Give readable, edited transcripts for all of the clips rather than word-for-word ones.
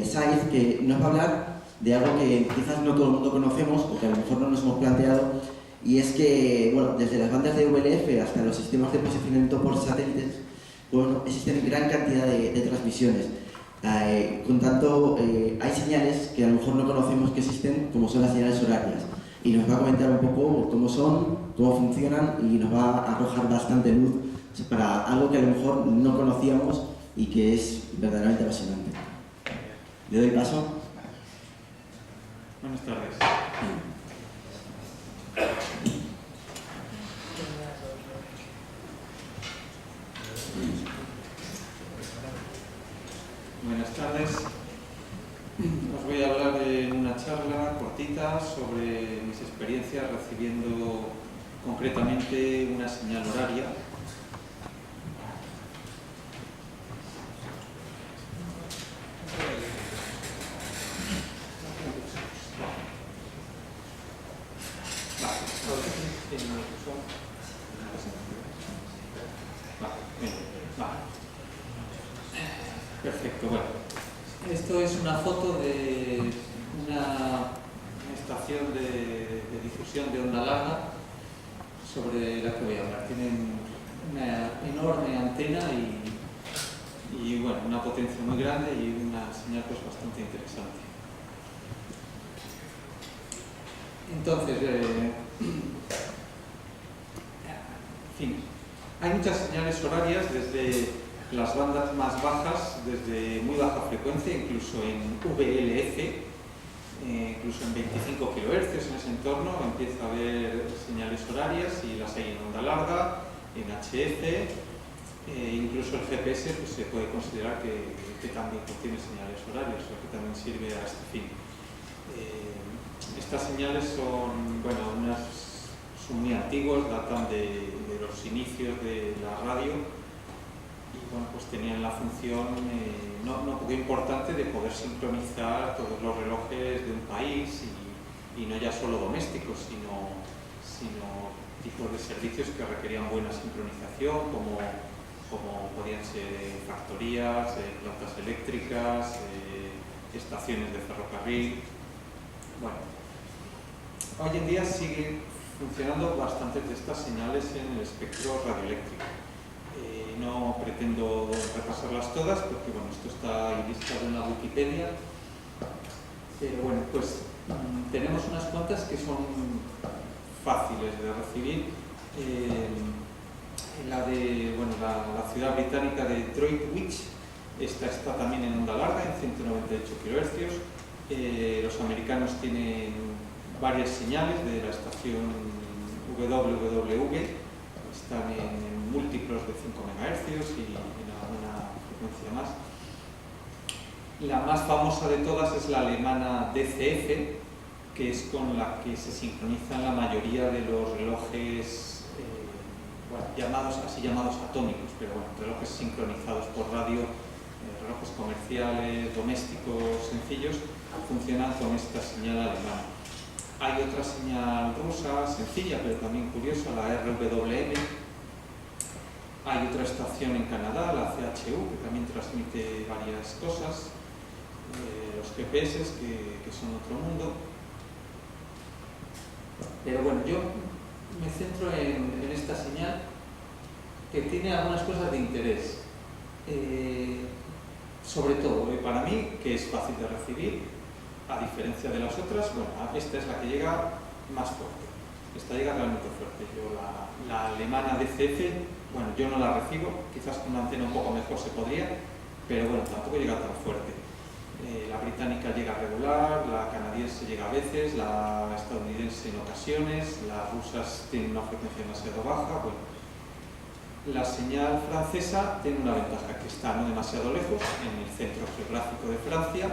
Saiz, que nos va a hablar de algo que quizás no todo el mundo conocemos, porque a lo mejor no nos hemos planteado, y es que, bueno, desde las bandas de VLF hasta los sistemas de posicionamiento por satélites, bueno, existen gran cantidad de transmisiones. Con tanto, hay señales que a lo mejor no conocemos que existen, como son las señales horarias. Y nos va a comentar un poco cómo son, cómo funcionan, y nos va a arrojar bastante luz para algo que a lo mejor no conocíamos y que es verdaderamente apasionante. Le doy paso. Buenas tardes. Buenas tardes. Os voy a hablar de una charla cortita sobre mis experiencias recibiendo concretamente una señal horaria. Perfecto, bueno. Esto es una foto de una estación de difusión de onda larga sobre la que voy a hablar. Tienen una enorme antena y bueno, una potencia muy grande y una señal pues bastante interesante. Entonces, en fin, hay muchas señales horarias desde las bandas más bajas, desde muy baja frecuencia, incluso en VLF, incluso en 25 kHz en ese entorno, empieza a haber señales horarias y las hay en onda larga, en HF, incluso el GPS pues, se puede considerar que también contiene señales horarias, o que también sirve a este fin. Estas señales son, bueno, son muy antiguas, datan de los inicios de la radio. Y bueno, pues tenían la función no poco importante de poder sincronizar todos los relojes de un país y no ya solo domésticos, sino tipos de servicios que requerían buena sincronización, como podían ser factorías, plantas eléctricas, estaciones de ferrocarril. Bueno, hoy en día siguen funcionando bastantes de estas señales en el espectro radioeléctrico. No pretendo repasarlas todas porque bueno, esto está en lista de una Wikipedia, pero bueno, pues tenemos unas cuantas que son fáciles de recibir. La de bueno, la ciudad británica de Droitwich, esta está también en onda larga, en 198 kHz. Los americanos tienen varias señales de la estación WWW, están en múltiplos de 5 MHz y en alguna frecuencia más. La más famosa de todas es la alemana DCF, que es con la que se sincronizan la mayoría de los relojes bueno, así llamados atómicos, pero bueno, relojes sincronizados por radio, relojes comerciales, domésticos, sencillos, funcionan con esta señal alemana. Hay otra señal rusa, sencilla, pero también curiosa, la RWM. Hay otra estación en Canadá, la CHU, que también transmite varias cosas. Los GPS, que son otro mundo. Pero bueno, yo me centro en esta señal, que tiene algunas cosas de interés. Sobre todo, para mí, que es fácil de recibir, a diferencia de las otras. Bueno, esta es la que llega más fuerte. Esta llega realmente fuerte. Yo la alemana DCF, bueno, yo no la recibo, quizás con una antena un poco mejor se podría, pero bueno, tampoco llega tan fuerte. La británica llega regular, la canadiense llega a veces, la estadounidense en ocasiones, las rusas tienen una frecuencia demasiado baja. Bueno, la señal francesa tiene una ventaja, que está no demasiado lejos, en el centro geográfico de Francia,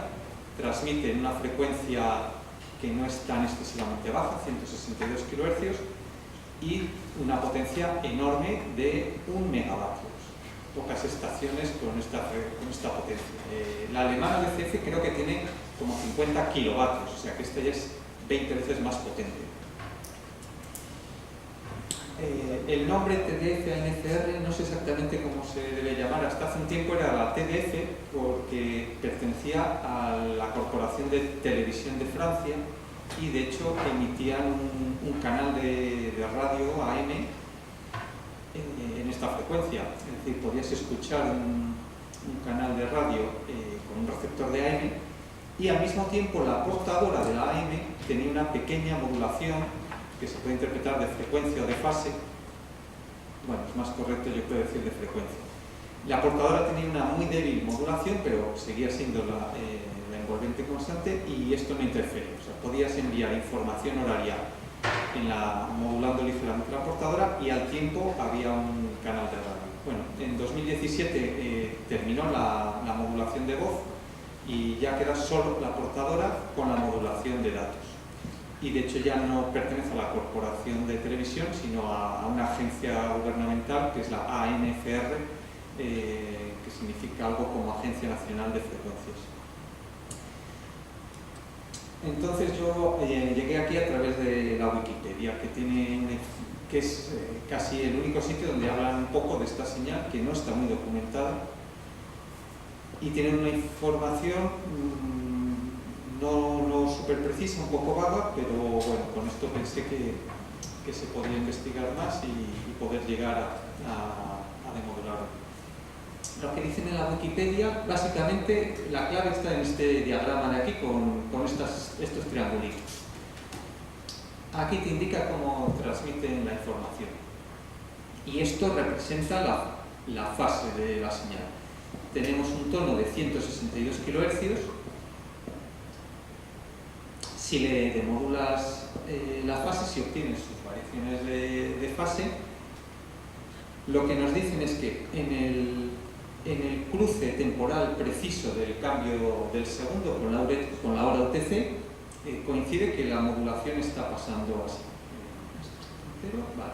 transmite en una frecuencia que no es tan excesivamente baja, 162 kHz, y una potencia enorme de 1 megavatios. Pocas estaciones con esta potencia. La alemana DCF creo que tiene como 50 kilovatios, o sea que esta ya es 20 veces más potente. el nombre TDF a NCR no sé exactamente cómo se debe llamar. Hasta hace un tiempo era la TDF porque pertenecía a la Corporación de Televisión de Francia y de hecho emitían un canal de radio AM en esta frecuencia. Es decir, podías escuchar un canal de radio con un receptor de AM y al mismo tiempo la portadora de la AM tenía una pequeña modulación que se puede interpretar de frecuencia o de fase. Bueno, es más correcto yo puedo decir de frecuencia. La portadora tenía una muy débil modulación, pero seguía siendo la envolvente constante y esto no interfería. O sea, podías enviar información horaria modulando ligeramente la portadora y al tiempo había un canal de radio. Bueno, en 2017 terminó la modulación de voz y ya queda solo la portadora con la modulación de datos. Y de hecho ya no pertenece a la Corporación de Televisión, sino a una agencia gubernamental que es la ANFR, que significa algo como Agencia Nacional de Frecuencias. Entonces yo llegué aquí a través de la Wikipedia, que es casi el único sitio donde hablan un poco de esta señal, que no está muy documentada, y tienen una información no súper precisa, un poco vaga, pero bueno, con esto pensé que se podía investigar más y poder llegar a demodelarlo. Lo que dicen en la Wikipedia, básicamente la clave está en este diagrama de aquí con estos triangulitos. Aquí te indica cómo transmiten la información. Y esto representa la fase de la señal. Tenemos un tono de 162 kHz. Si le demodulas la fase, si obtienes sus variaciones de fase, lo que nos dicen es que en el cruce temporal preciso del cambio del segundo con la hora UTC, coincide que la modulación está pasando así. Vale.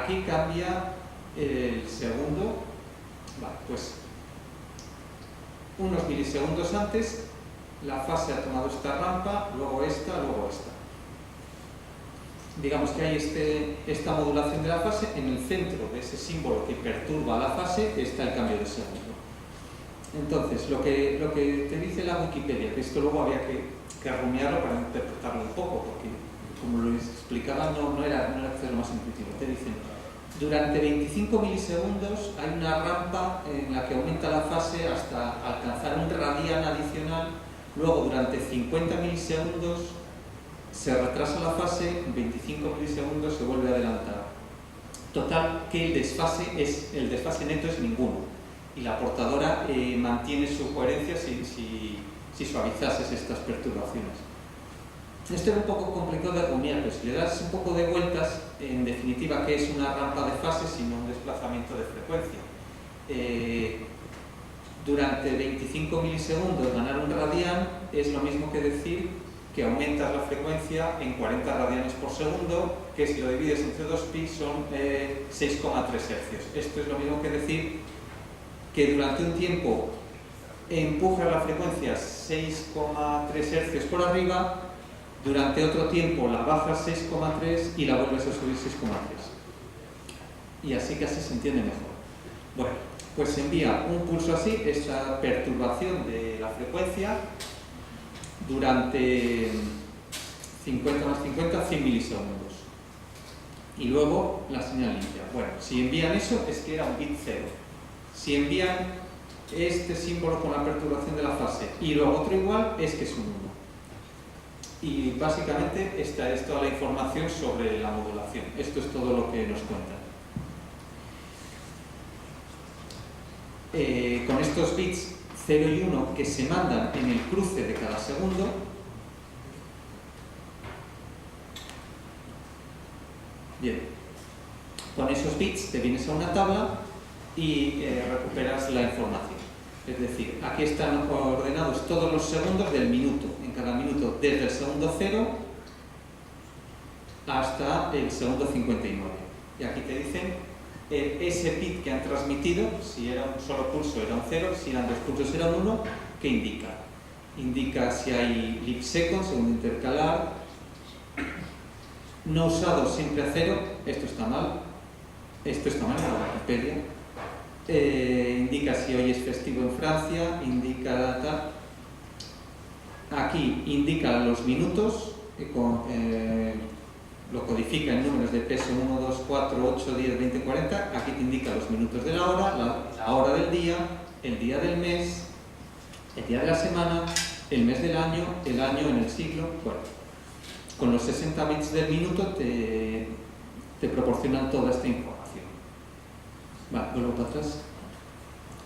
Aquí cambia el segundo, vale, pues unos milisegundos antes la fase ha tomado esta rampa, luego esta. Digamos que hay esta modulación de la fase. En el centro de ese símbolo que perturba la fase está el cambio de segundo. Entonces, lo que te dice la Wikipedia, que esto luego había que rumiarlo para interpretarlo un poco, porque como lo explicaba no era lo más intuitivo. Te dicen, durante 25 milisegundos hay una rampa en la que aumenta la fase hasta alcanzar un radian adicional. Luego, durante 50 milisegundos se retrasa la fase, en 25 milisegundos se vuelve a adelantar. Total, que el desfase neto es ninguno. Y la portadora mantiene su coherencia si suavizases estas perturbaciones. Esto era un poco complicado de rumiar, pero si le das un poco de vueltas, en definitiva, ¿qué es una rampa de fase sino un desplazamiento de frecuencia? Durante 25 milisegundos ganar un radian es lo mismo que decir que aumentas la frecuencia en 40 radianes por segundo, que si lo divides entre 2pi son 6,3 Hz. Esto es lo mismo que decir que durante un tiempo empujas la frecuencia 6,3 Hz por arriba, durante otro tiempo la bajas 6,3 y la vuelves a subir 6,3. Y así casi se entiende mejor. Bueno, pues se envía un pulso así, esta perturbación de la frecuencia, durante 50 más 50, 100 milisegundos. Y luego la señal limpia. Bueno, si envían eso es que era un bit 0. Si envían este símbolo con la perturbación de la fase y luego otro igual, es que es un 1. Y básicamente esta es toda la información sobre la modulación. Esto es todo lo que nos cuentan. Con estos bits 0 y 1 que se mandan en el cruce de cada segundo, bien, con esos bits te vienes a una tabla y recuperas la información. Es decir, aquí están ordenados todos los segundos del minuto, en cada minuto, desde el segundo 0 hasta el segundo 59. Y aquí te dicen ese bit que han transmitido, si era un solo pulso era un 0, si eran dos pulsos era un 1, ¿qué indica? Indica si hay leap second, segundo intercalar, no usado siempre a 0, esto está mal en la Wikipedia. Indica si hoy es festivo en Francia, indica data. Aquí indica los minutos, lo codifica en números de peso 1, 2, 4, 8, 10, 20, 40. Aquí te indica los minutos de la hora, la hora del día, el día del mes, el día de la semana, el mes del año, el año en el siglo. Bueno, con los 60 bits del minuto te proporcionan toda esta información. Vale, vuelvo para atrás.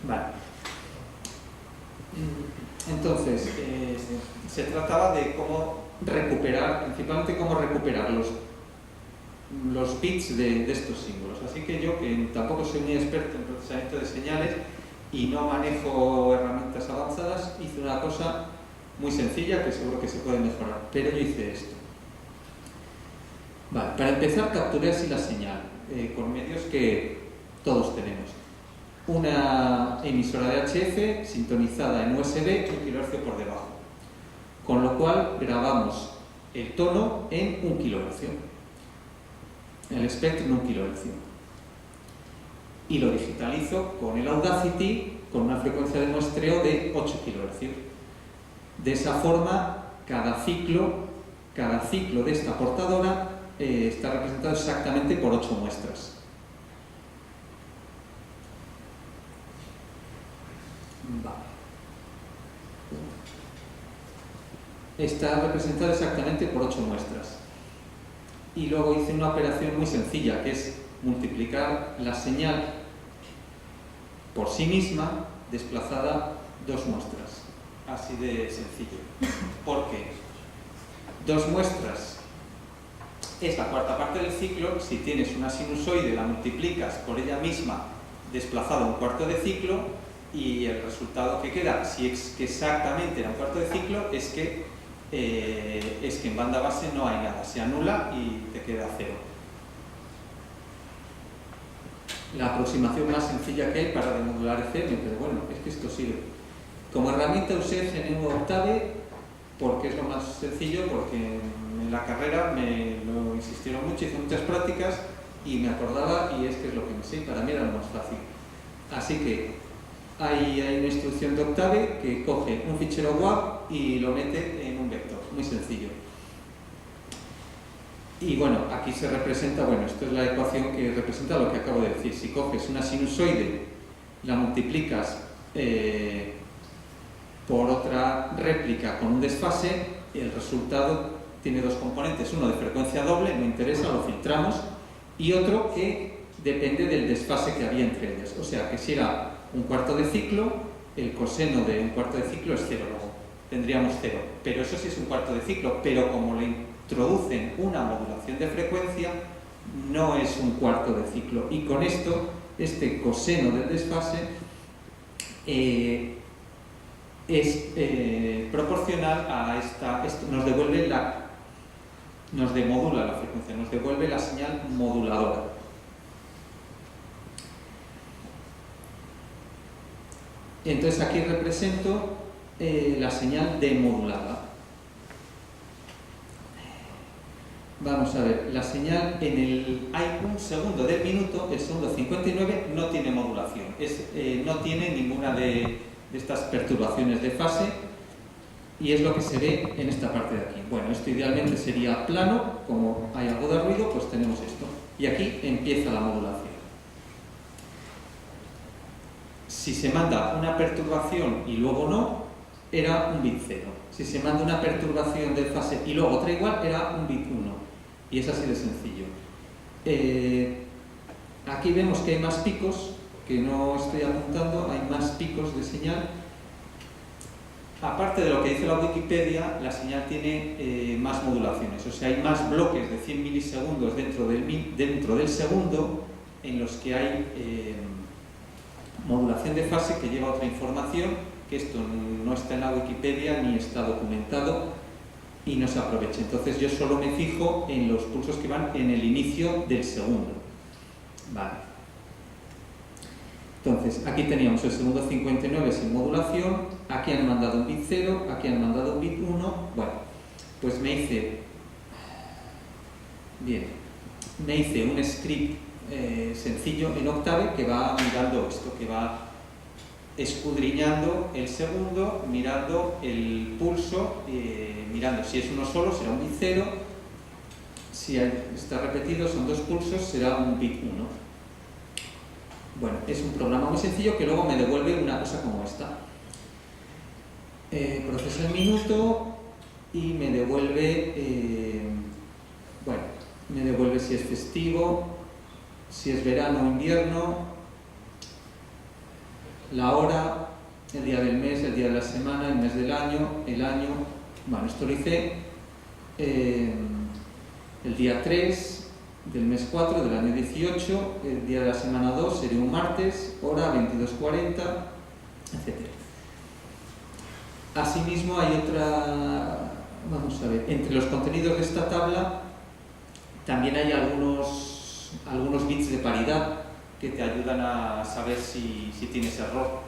Vale. Entonces, se trataba de cómo recuperar, principalmente cómo recuperar los bits de estos símbolos. Así que yo, que tampoco soy muy experto en procesamiento de señales y no manejo herramientas avanzadas, hice una cosa muy sencilla que seguro que se puede mejorar, pero yo hice esto. Vale, para empezar capturé así la señal con medios que todos tenemos. Una emisora de HF sintonizada en USB 1 kHz por debajo, con lo cual grabamos el tono en 1 kHz, el espectro en 1 kHz, y lo digitalizo con el Audacity con una frecuencia de muestreo de 8 kHz. De esa forma, cada ciclo de esta portadora está representado exactamente por 8 muestras. Vale. Está representado exactamente por 8 muestras. Y luego hice una operación muy sencilla, que es multiplicar la señal por sí misma desplazada 2 muestras. Así de sencillo. Porque 2 muestras es la cuarta parte del ciclo. Si tienes una sinusoide, la multiplicas por ella misma desplazado un cuarto de ciclo, y el resultado que queda, si es que exactamente era un cuarto de ciclo, es que en banda base no hay nada, se anula y te queda 0. La aproximación más sencilla que hay para demodular FM, pero bueno, es que esto sirve. Como herramienta usé GNU Octave porque es lo más sencillo, porque en la carrera me lo insistieron mucho, hice muchas prácticas y me acordaba, y es que es lo que me sé, para mí era lo más fácil. Así que hay una instrucción de Octave que coge un fichero WAV y lo mete en un vector, muy sencillo. Y bueno, aquí se representa, bueno, esto es la ecuación que representa lo que acabo de decir. Si coges una sinusoide, la multiplicas por otra réplica con un desfase, el resultado tiene 2 componentes, uno de frecuencia doble, no interesa, lo filtramos, y otro que depende del desfase que había entre ellas. O sea, que si era un cuarto de ciclo, el coseno de un cuarto de ciclo es 0, luego tendríamos 0. Pero eso sí es un cuarto de ciclo, pero como le introducen una modulación de frecuencia, no es un cuarto de ciclo. Y con esto, este coseno del desfase es proporcional a esto nos devuelve nos demodula la frecuencia, nos devuelve la señal moduladora. Entonces aquí represento la señal demodulada. Vamos a ver, la señal hay un segundo del minuto, el segundo 59, no tiene modulación, no tiene ninguna de estas perturbaciones de fase, y es lo que se ve en esta parte de aquí. Bueno, esto idealmente sería plano, como hay algo de ruido, pues tenemos esto. Y aquí empieza la modulación. Si se manda una perturbación y luego no, era un bit 0. Si se manda una perturbación de fase y luego otra igual, era un bit 1. Y es así de sencillo. Aquí vemos que hay más picos, que no estoy apuntando, hay más picos de señal. Aparte de lo que dice la Wikipedia, la señal tiene más modulaciones, o sea, hay más bloques de 100 milisegundos dentro del segundo en los que hay modulación de fase que lleva otra información, que esto no está en la Wikipedia ni está documentado y no se aprovecha. Entonces yo solo me fijo en los pulsos que van en el inicio del segundo. Vale. Entonces, aquí teníamos el segundo 59 sin modulación, aquí han mandado un bit 0, aquí han mandado un bit 1. Bueno, pues me hice Bien, me hice un script sencillo en Octave que va mirando esto, que va escudriñando el segundo, mirando el pulso, mirando si es uno solo será un bit 0, si está repetido son 2 pulsos será un bit 1. Bueno, es un programa muy sencillo que luego me devuelve una cosa como esta. Procesa el minuto y me devuelve, bueno, me devuelve si es festivo, si es verano o invierno, la hora, el día del mes, el día de la semana, el mes del año, el año. Bueno, esto lo hice el día 3 del mes 4 del año 18, el día de la semana 2 sería un martes, hora 22:40, etc. Asimismo hay otra, vamos a ver, entre los contenidos de esta tabla también hay algunos bits de paridad que te ayudan a saber si tienes error,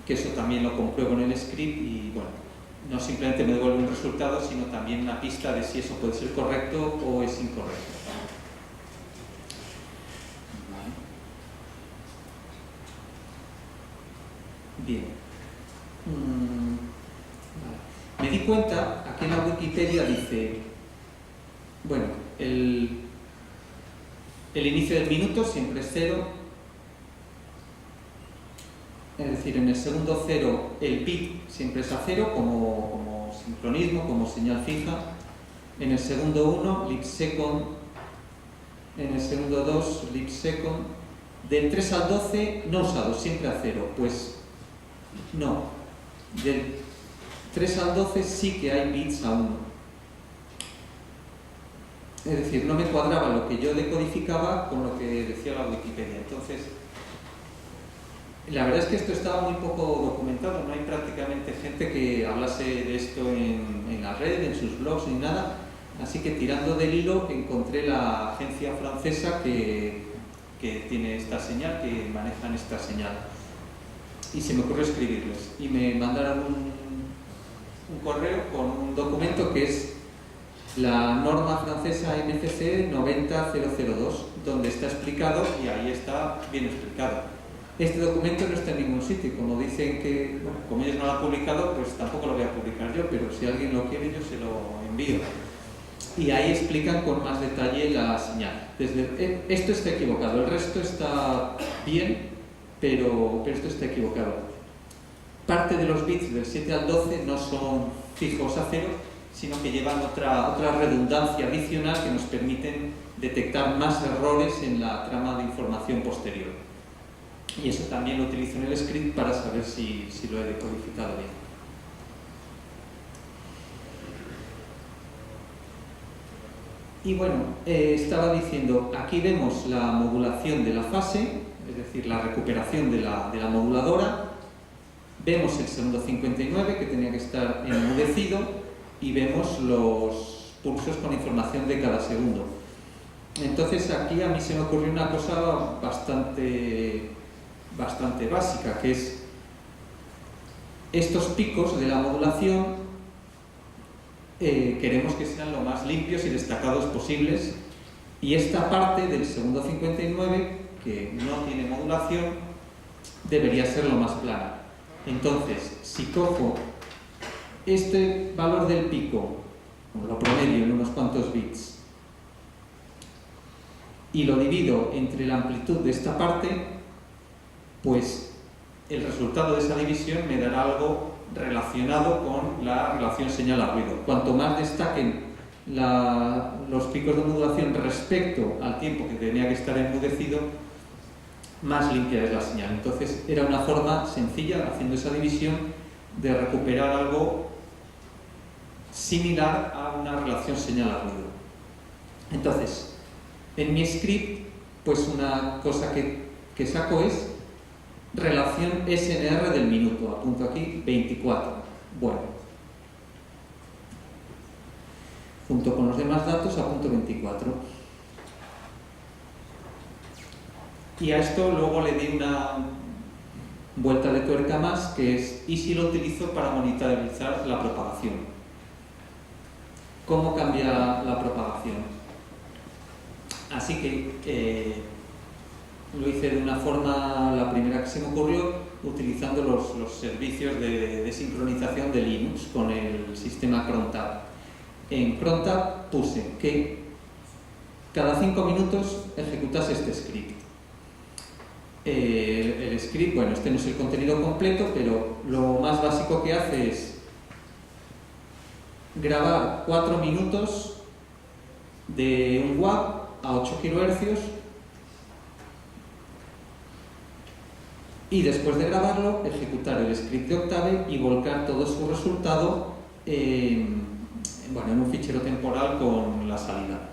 que eso también lo compruebo en el script y bueno, no simplemente me devuelve un resultado, sino también una pista de si eso puede ser correcto o es incorrecto. Bien. Me di cuenta, aquí en la Wikipedia dice, bueno, el inicio del minuto siempre es 0, es decir, en el segundo 0 el bit siempre es a 0 como sincronismo, como señal fija, en el segundo 1 leap second, en el segundo 2 leap second, del 3 al 12 no usado, siempre a 0, pues no, del 3 al 12 sí que hay bits a 1. Es decir, no me cuadraba lo que yo decodificaba con lo que decía la Wikipedia. Entonces, la verdad es que esto estaba muy poco documentado, no hay prácticamente gente que hablase de esto en la red, en sus blogs ni nada, así que tirando del hilo encontré la agencia francesa que tiene esta señal, que manejan esta señal. Y se me ocurrió escribirles y me mandaron un correo con un documento que es la norma francesa MCC 90002, donde está explicado y ahí está bien explicado. Este documento no está en ningún sitio, como dicen que, bueno, como ellos no lo han publicado, pues tampoco lo voy a publicar yo, pero si alguien lo quiere yo se lo envío. Y ahí explican con más detalle la señal. Esto está equivocado, el resto está bien, pero esto está equivocado. Parte de los bits del 7 al 12 no son fijos a 0, sino que llevan otra redundancia adicional que nos permiten detectar más errores en la trama de información posterior. Y eso también lo utilizo en el script para saber si lo he decodificado bien. Y bueno, estaba diciendo, aquí vemos la modulación de la fase, es decir, la recuperación de la moduladora. Vemos el segundo 59, que tenía que estar enmudecido, y vemos los pulsos con información de cada segundo. Entonces aquí a mí se me ocurrió una cosa bastante básica, que es estos picos de la modulación queremos que sean lo más limpios y destacados posibles, y esta parte del segundo 59, que no tiene modulación, debería ser lo más plana. Entonces, si cojo este valor del pico, lo promedio en unos cuantos bits, y lo divido entre la amplitud de esta parte, pues el resultado de esa división me dará algo relacionado con la relación señal a ruido. Cuanto más destaquen los picos de modulación respecto al tiempo que tenía que estar enmudecido, más limpia es la señal. Entonces era una forma sencilla, haciendo esa división, de recuperar algo similar a una relación señal a ruido. Entonces, en mi script, pues una cosa que saco es relación SNR del minuto, apunto aquí 24. Bueno, junto con los demás datos apunto 24. Y a esto luego le di una vuelta de tuerca más, que es, ¿y si lo utilizo para monitorizar la propagación? ¿Cómo cambia la propagación? Así que lo hice de una forma, la primera que se me ocurrió, utilizando los servicios de sincronización de Linux con el sistema crontab. En crontab puse que cada 5 minutos ejecutase este script. El script, bueno, este no es el contenido completo, pero lo más básico que hace es grabar 4 minutos de un WAV a 8 kHz y después de grabarlo ejecutar el script de Octave y volcar todo su resultado en un fichero temporal con la salida.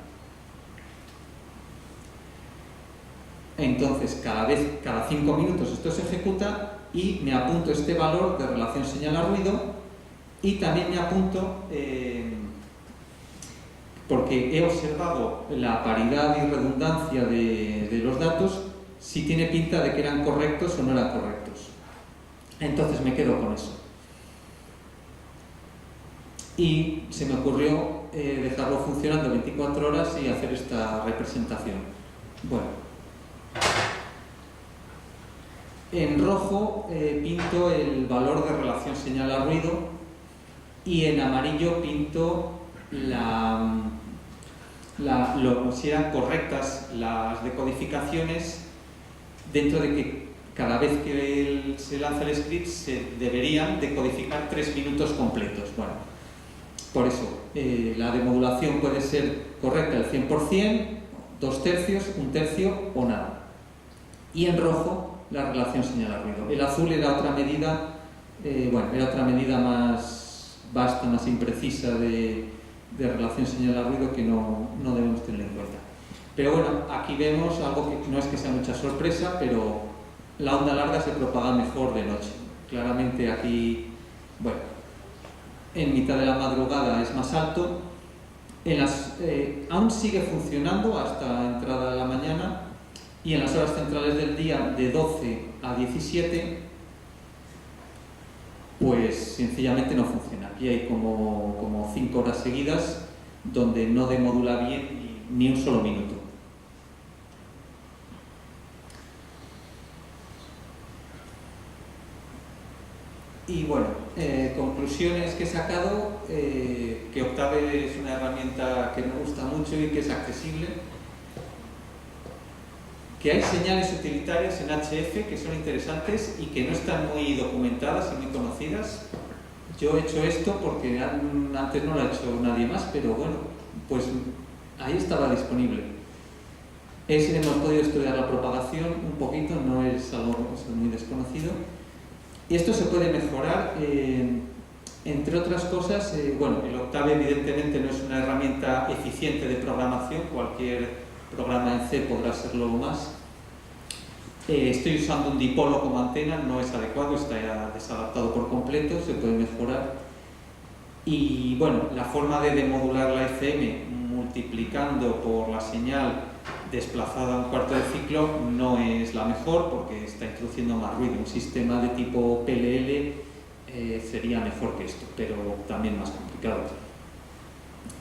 Entonces cada 5 minutos esto se ejecuta y me apunto este valor de relación señal a ruido y también me apunto porque he observado la paridad y redundancia de los datos, si tiene pinta de que eran correctos o no eran correctos. Entonces me quedo con eso. Y se me ocurrió dejarlo funcionando 24 horas y hacer esta representación. Bueno. En rojo pinto el valor de relación señal a ruido y en amarillo pinto si eran correctas las decodificaciones, dentro de que cada vez que se lanza el script se deberían decodificar 3 minutos completos. Bueno, por eso la demodulación puede ser correcta al 100%, 2/3, 1/3 o nada. Y en rojo la relación señal a ruido. El azul era otra medida, era otra medida más vasta, más imprecisa de relación señal a ruido que no debemos tener en cuenta. Pero bueno, aquí vemos algo que no es que sea mucha sorpresa, pero la onda larga se propaga mejor de noche. Claramente aquí, en mitad de la madrugada es más alto. Aún sigue funcionando hasta entrada de la mañana y en las horas centrales del día de 12 a 17 pues sencillamente no funciona. Aquí hay como 5 horas seguidas donde no demodula bien ni un solo minuto. Y bueno, conclusiones que he sacado, que Octave es una herramienta que me gusta mucho y que es accesible, que hay señales utilitarias en HF que son interesantes y que no están muy documentadas y muy conocidas. Yo he hecho esto porque antes no lo ha hecho nadie más, pero bueno, pues ahí estaba disponible. Hemos podido estudiar la propagación un poquito, no es algo muy desconocido. Y esto se puede mejorar, entre otras cosas, el Octave evidentemente no es una herramienta eficiente de programación, cualquier programa en C podrá serlo más. Estoy usando un dipolo como antena, no es adecuado, está desadaptado por completo, se puede mejorar. Y bueno, la forma de demodular la FM multiplicando por la señal desplazada a un cuarto de ciclo no es la mejor porque está introduciendo más ruido. Un sistema de tipo PLL sería mejor que esto, pero también más complicado.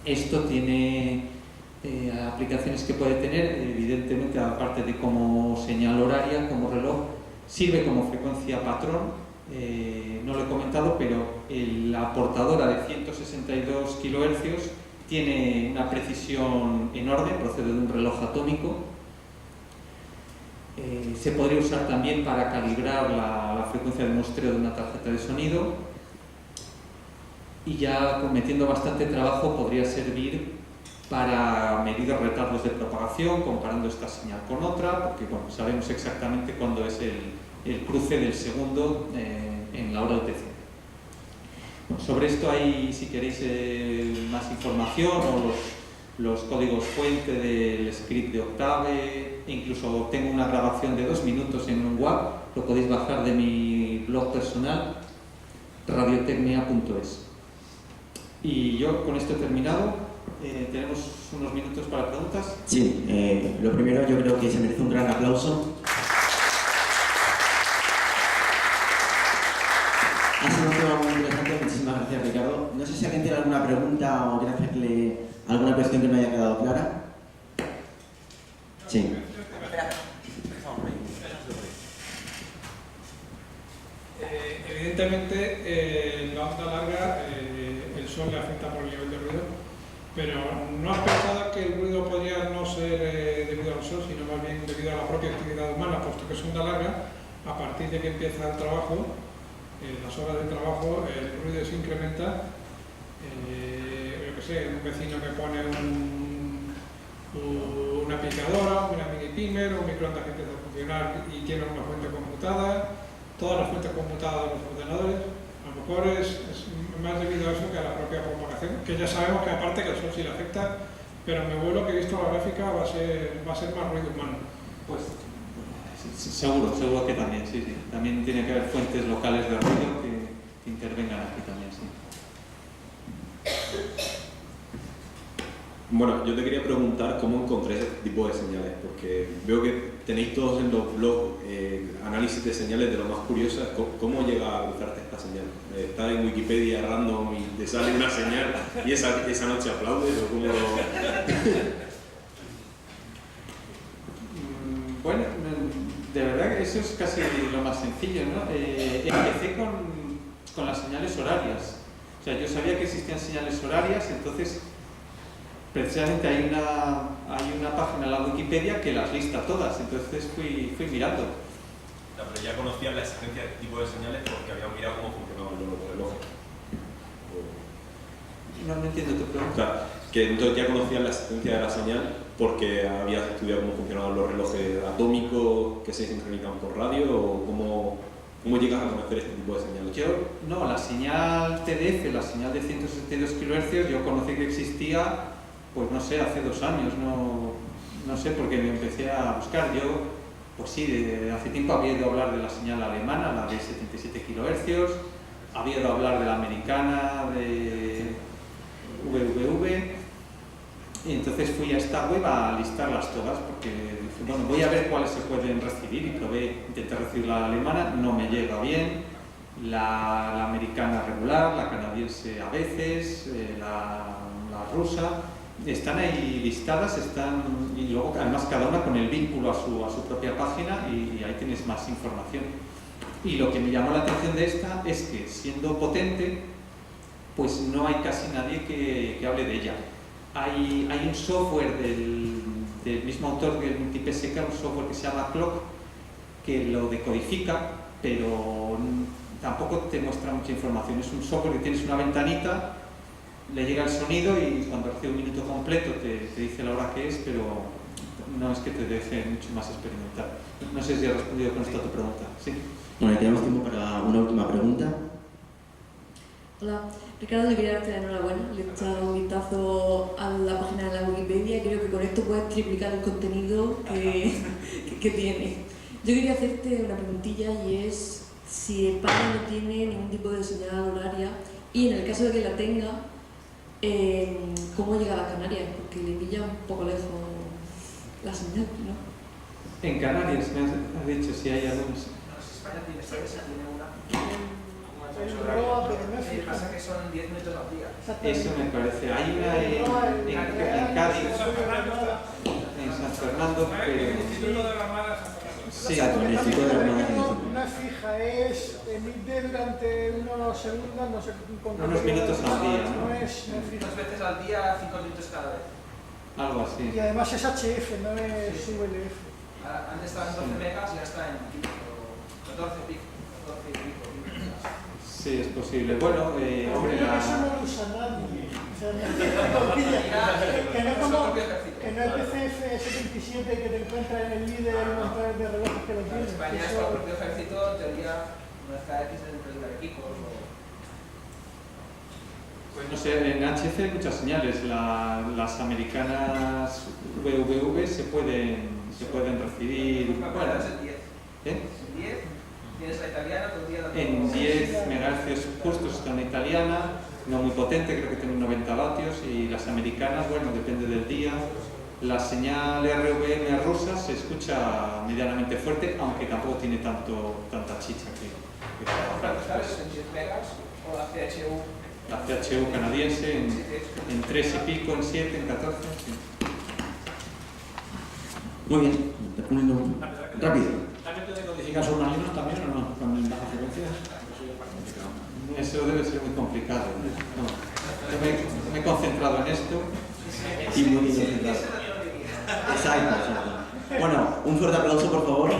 Esto tiene aplicaciones que puede tener, evidentemente, aparte de como señal horaria, como reloj, sirve como frecuencia patrón. No lo he comentado, pero la portadora de 162 kHz tiene una precisión enorme, procede de un reloj atómico. Se podría usar también para calibrar la frecuencia de muestreo de una tarjeta de sonido y ya metiendo bastante trabajo podría servir para medir retardos de propagación comparando esta señal con otra, porque sabemos exactamente cuándo es el cruce del segundo en la hora UTC. Sobre esto hay, si queréis más información, o los códigos fuente del script de Octave, incluso tengo una grabación de 2 minutos en un WAV, lo podéis bajar de mi blog personal, radiotecnia.es. Y yo con esto he terminado. ¿Tenemos unos minutos para preguntas? Sí, lo primero yo creo que se merece un gran aplauso. Ha sido un tema muy interesante, muchísimas gracias Ricardo. No sé si alguien tiene alguna pregunta o quiere hacerle alguna cuestión que no haya quedado clara. Sí. Evidentemente, la onda larga, el sol le afecta por el nivel de ruido, pero ¿no has pensado que el ruido podría no ser debido al sol, sino más bien debido a la propia actividad humana, puesto que es onda larga? A partir de que empieza el trabajo, las horas de trabajo, el ruido se incrementa. Yo qué sé, un vecino que pone una picadora, una mini pimer, un microondas que empieza a funcionar y tiene una fuente conmutada, todas las fuentes conmutadas de los ordenadores. A lo mejor es más debido a eso que a la propia propagación, que ya sabemos que aparte que el sol sí le afecta, pero en mi vuelo que he visto la gráfica va a ser más ruido humano. Pues seguro que también, sí. También tiene que haber fuentes locales de ruido que intervengan aquí también, sí. Bueno, yo te quería preguntar cómo encontré ese tipo de señales, porque veo que tenéis todos en los blogs análisis de señales de lo más curiosas. ¿Cómo llega a cruzarte esta señal? ¿Estás en Wikipedia random y te sale una señal y esa noche aplaudes o cómo lo...? Bueno, de verdad que eso es casi lo más sencillo, ¿no? Empecé con las señales horarias. O sea, yo sabía que existían señales horarias, entonces precisamente hay una página en la Wikipedia que las lista todas, entonces fui mirando. No, pero ya conocían la existencia de este tipo de señales porque habían mirado cómo funcionaban los relojes. No entiendo tu pregunta. O sea, que entonces ya conocían la existencia de la señal porque habías estudiado cómo funcionaban los relojes atómicos que se sincronizan por radio, o cómo llegas a conocer este tipo de señales. La señal TDF, la señal de 162 kHz, yo conocí que existía, pues no sé, hace 2 años, no sé, porque me empecé a buscar. Yo, pues sí, hace tiempo había oído hablar de la señal alemana, la de 77 kHz, había oído hablar de la americana, de VVV, y entonces fui a esta web a listarlas todas, porque dije, bueno, voy a ver cuáles se pueden recibir, y probé, intenté recibir la alemana, no me llega bien, la americana regular, la canadiense a veces, la rusa, están ahí listadas, y luego además cada una con el vínculo a su propia página, y ahí tienes más información. Y lo que me llamó la atención de esta es que, siendo potente, pues no hay casi nadie que hable de ella. Hay un software del mismo autor del MultiPSK, un software que se llama Clock, que lo decodifica, pero tampoco te muestra mucha información. Es un software que tienes una ventanita, le llega el sonido y cuando recibe un minuto completo te dice la hora que es, pero no es que te deje mucho más experimentar. No sé si he respondido con esto a tu pregunta. ¿Sí? Bueno, tenemos tiempo para una última pregunta. Hola, Ricardo, yo quería darte la enhorabuena. Le he echado un vistazo a la página de la Wikipedia. Creo que con esto puedes triplicar el contenido que tiene. Yo quería hacerte una preguntilla, y es si España no tiene ningún tipo de señal horaria, y en el caso de que la tenga, ¿cómo llega a las Canarias? Porque le pilla un poco lejos la señal, ¿no? En Canarias, me has dicho si hay algunos. España tiene una. Pero no es fija. Pasa que son 10 minutos al día. Eso me parece. Hay una en Cádiz, en San Fernando, pero... El Instituto de la Armada. Sí, Exacto, el Instituto de la Armada. No es fija, emite durante unos segundos, no sé cuánto. Unos minutos al día, ¿no? No es fija. 2 veces al día, 5 minutos cada vez. Algo así. Y además es HF, no es VLF. Antes estaba en 12 megas y ya está en 14 pico. Sí, es posible. Bueno, hombre, Eso no lo usa nadie. O sea, que no es PCF 77 que te encuentra en el líder de montar de relojes que lo En tiene. España es para el propio ejército, en teoría, una KX dentro de equipos. pues no sé, en HF hay muchas señales. Las americanas VVV se pueden recibir. Bueno, Es en 10. ¿eh? En 10 tienes la italiana, todo el día la En 10 MHz justos está una italiana, no muy potente, creo que tiene 90 vatios, y las americanas, bueno, depende del día. La señal RVM rusa se escucha medianamente fuerte, aunque tampoco tiene tanta chicha que trabajar después. en 10 megas, o la CHU. La CHU canadiense en 3 y pico, en 7, en 14. Sí. Muy bien, rápido. ¿También puede codificar submarinos también o no? ¿Con bajas frecuencias? Eso debe ser muy complicado. No. Yo me he concentrado en esto. Y muy bien concentrado. Exacto, exacto. Bueno, un fuerte aplauso, por favor.